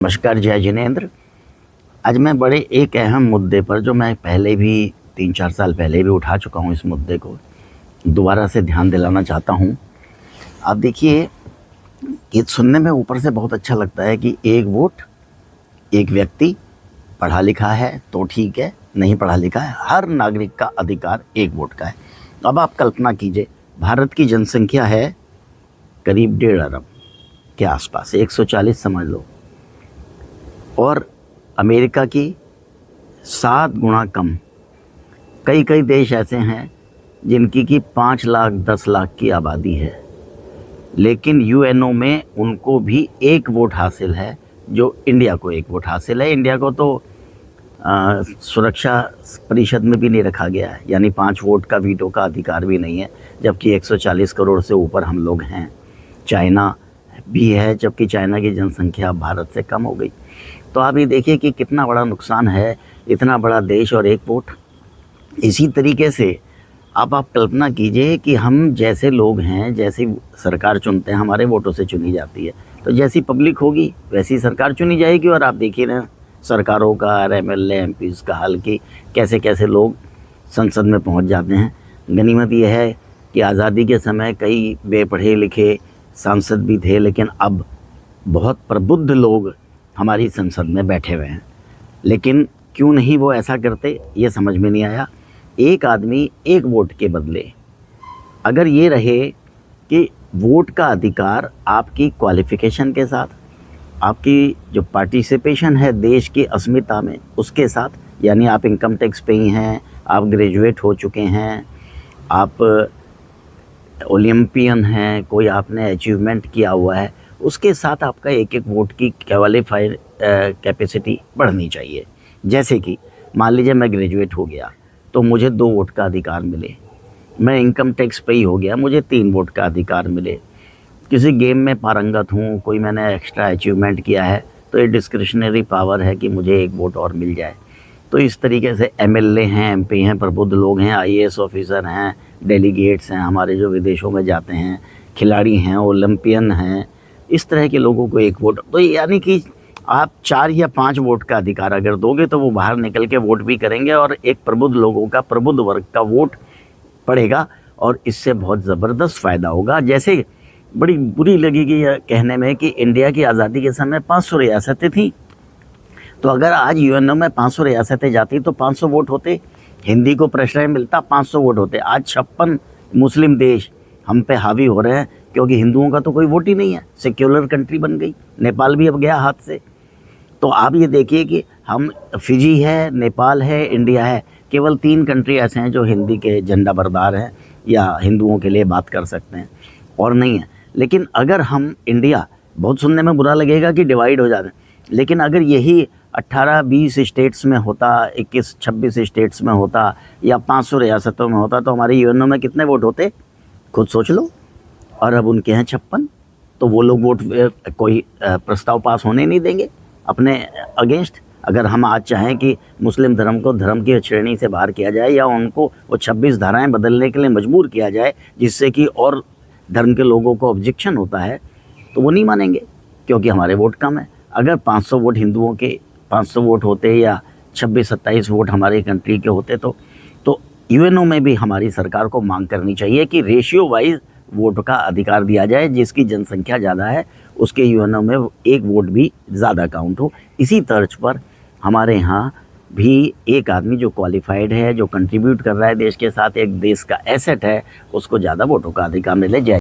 नमस्कार, जय जिनेंद्र। आज मैं बड़े एक अहम मुद्दे पर, जो मैं पहले भी 3-4 साल पहले भी उठा चुका हूँ, इस मुद्दे को दोबारा से ध्यान दिलाना चाहता हूँ। आप देखिए, ये सुनने में ऊपर से बहुत अच्छा लगता है कि एक वोट एक व्यक्ति, पढ़ा लिखा है तो ठीक है, नहीं पढ़ा लिखा है, हर नागरिक का अधिकार एक वोट का है। अब आप कल्पना कीजिए, भारत की जनसंख्या है करीब 1.5 अरब के आसपास, 140 समझ लो, और अमेरिका की 7 गुना कम। कई कई देश ऐसे हैं जिनकी की 5 लाख 10 लाख की आबादी है, लेकिन यूएनओ में उनको भी एक वोट हासिल है, जो इंडिया को एक वोट हासिल है। इंडिया को तो सुरक्षा परिषद में भी नहीं रखा गया है, यानी 5 वोट का वीटो का अधिकार भी नहीं है, जबकि 140 करोड़ से ऊपर हम लोग हैं। चाइना भी है, जबकि चाइना की जनसंख्या भारत से कम हो गई। तो आप ये देखिए कि कितना बड़ा नुकसान है, इतना बड़ा देश और एक वोट। इसी तरीके से आप कल्पना कीजिए कि हम जैसे लोग हैं, जैसी सरकार चुनते हैं, हमारे वोटों से चुनी जाती है, तो जैसी पब्लिक होगी वैसी सरकार चुनी जाएगी। और आप देखिए ना, सरकारों का और एमएलए एमपीज़ का हाल कि कैसे कैसे लोग संसद में पहुंच जाते हैं। गनीमत यह है कि आज़ादी के समय कई बेपढ़े लिखे सांसद भी थे, लेकिन अब बहुत प्रबुद्ध लोग हमारी संसद में बैठे हुए हैं। लेकिन क्यों नहीं वो ऐसा करते, ये समझ में नहीं आया। एक आदमी एक वोट के बदले, अगर ये रहे कि वोट का अधिकार आपकी क्वालिफ़िकेशन के साथ, आपकी जो पार्टिसिपेशन है देश की अस्मिता में, उसके साथ, यानी आप इनकम टैक्स पेई हैं, आप ग्रेजुएट हो चुके हैं, आप ओलंपियन हैं, कोई आपने अचीवमेंट किया हुआ है, उसके साथ आपका एक एक वोट की क्वालिफाइड कैपेसिटी बढ़नी चाहिए। जैसे कि मान लीजिए मैं ग्रेजुएट हो गया तो मुझे 2 वोट का अधिकार मिले, मैं इनकम टैक्स पेई हो गया, मुझे 3 वोट का अधिकार मिले, किसी गेम में पारंगत हूँ, कोई मैंने एक्स्ट्रा अचीवमेंट किया है, तो ये डिस्क्रिशनरी पावर है कि मुझे 1 वोट और मिल जाए। तो इस तरीके से एमएलए हैं, एमपी हैं, प्रबुद्ध लोग हैं, आईएएस ऑफिसर हैं, डेलीगेट्स हैं हमारे जो विदेशों में जाते हैं, खिलाड़ी हैं, ओलंपियन हैं, इस तरह के लोगों को 1 वोट। तो यानी कि आप 4 या 5 वोट का अधिकार अगर दोगे तो वो बाहर निकल के वोट भी करेंगे, और एक प्रबुद्ध लोगों का, प्रबुद्ध वर्ग का वोट पड़ेगा, और इससे बहुत ज़बरदस्त फ़ायदा होगा। जैसे बड़ी बुरी लगेगी यह कहने में कि इंडिया की आज़ादी के समय 500 रियासतें थीं, तो अगर आज यूएनओ में 500 रियासतें जाती तो 500 वोट होते, हिंदी को प्रश्रय मिलता, 500 वोट होते। आज 56 मुस्लिम देश हम पे हावी हो रहे हैं, क्योंकि हिंदुओं का तो कोई वोट ही नहीं है, सेक्युलर कंट्री बन गई। नेपाल भी अब गया हाथ से। तो आप ये देखिए कि हम, फिजी है, नेपाल है, इंडिया है, केवल 3 कंट्री ऐसे हैं जो हिंदी के झंडा बरदार हैं या हिंदुओं के लिए बात कर सकते हैं, और नहीं है। लेकिन अगर हम इंडिया, बहुत सुनने में बुरा लगेगा कि डिवाइड हो जाते हैं, लेकिन अगर यही 18-20 स्टेट्स में होता, 21-26 स्टेट्स में होता, या 500 रियासतों में होता, तो हमारे यूएनओ में कितने वोट होते, खुद सोच लो। और अब उनके हैं 56, तो वो लोग वोट, कोई प्रस्ताव पास होने नहीं देंगे अपने अगेंस्ट। अगर हम आज चाहें कि मुस्लिम धर्म को धर्म की श्रेणी से बाहर किया जाए, या उनको वो 26 धाराएं बदलने के लिए मजबूर किया जाए, जिससे कि और धर्म के लोगों को ऑब्जेक्शन होता है, तो वो नहीं मानेंगे, क्योंकि हमारे वोट कम है। अगर 500 वोट हिंदुओं के 500 वोट होते, या 26-27 वोट हमारे कंट्री के होते, तो यूएनओ में भी हमारी सरकार को मांग करनी चाहिए कि रेशियो वाइज वोट का अधिकार दिया जाए। जिसकी जनसंख्या ज़्यादा है उसके यूएनओ में 1 वोट भी ज़्यादा काउंट हो। इसी तर्ज पर हमारे यहाँ भी एक आदमी जो क्वालिफाइड है, जो कंट्रीब्यूट कर रहा है देश के साथ, एक देश का एसेट है, उसको ज़्यादा वोटों का अधिकार मिले। जय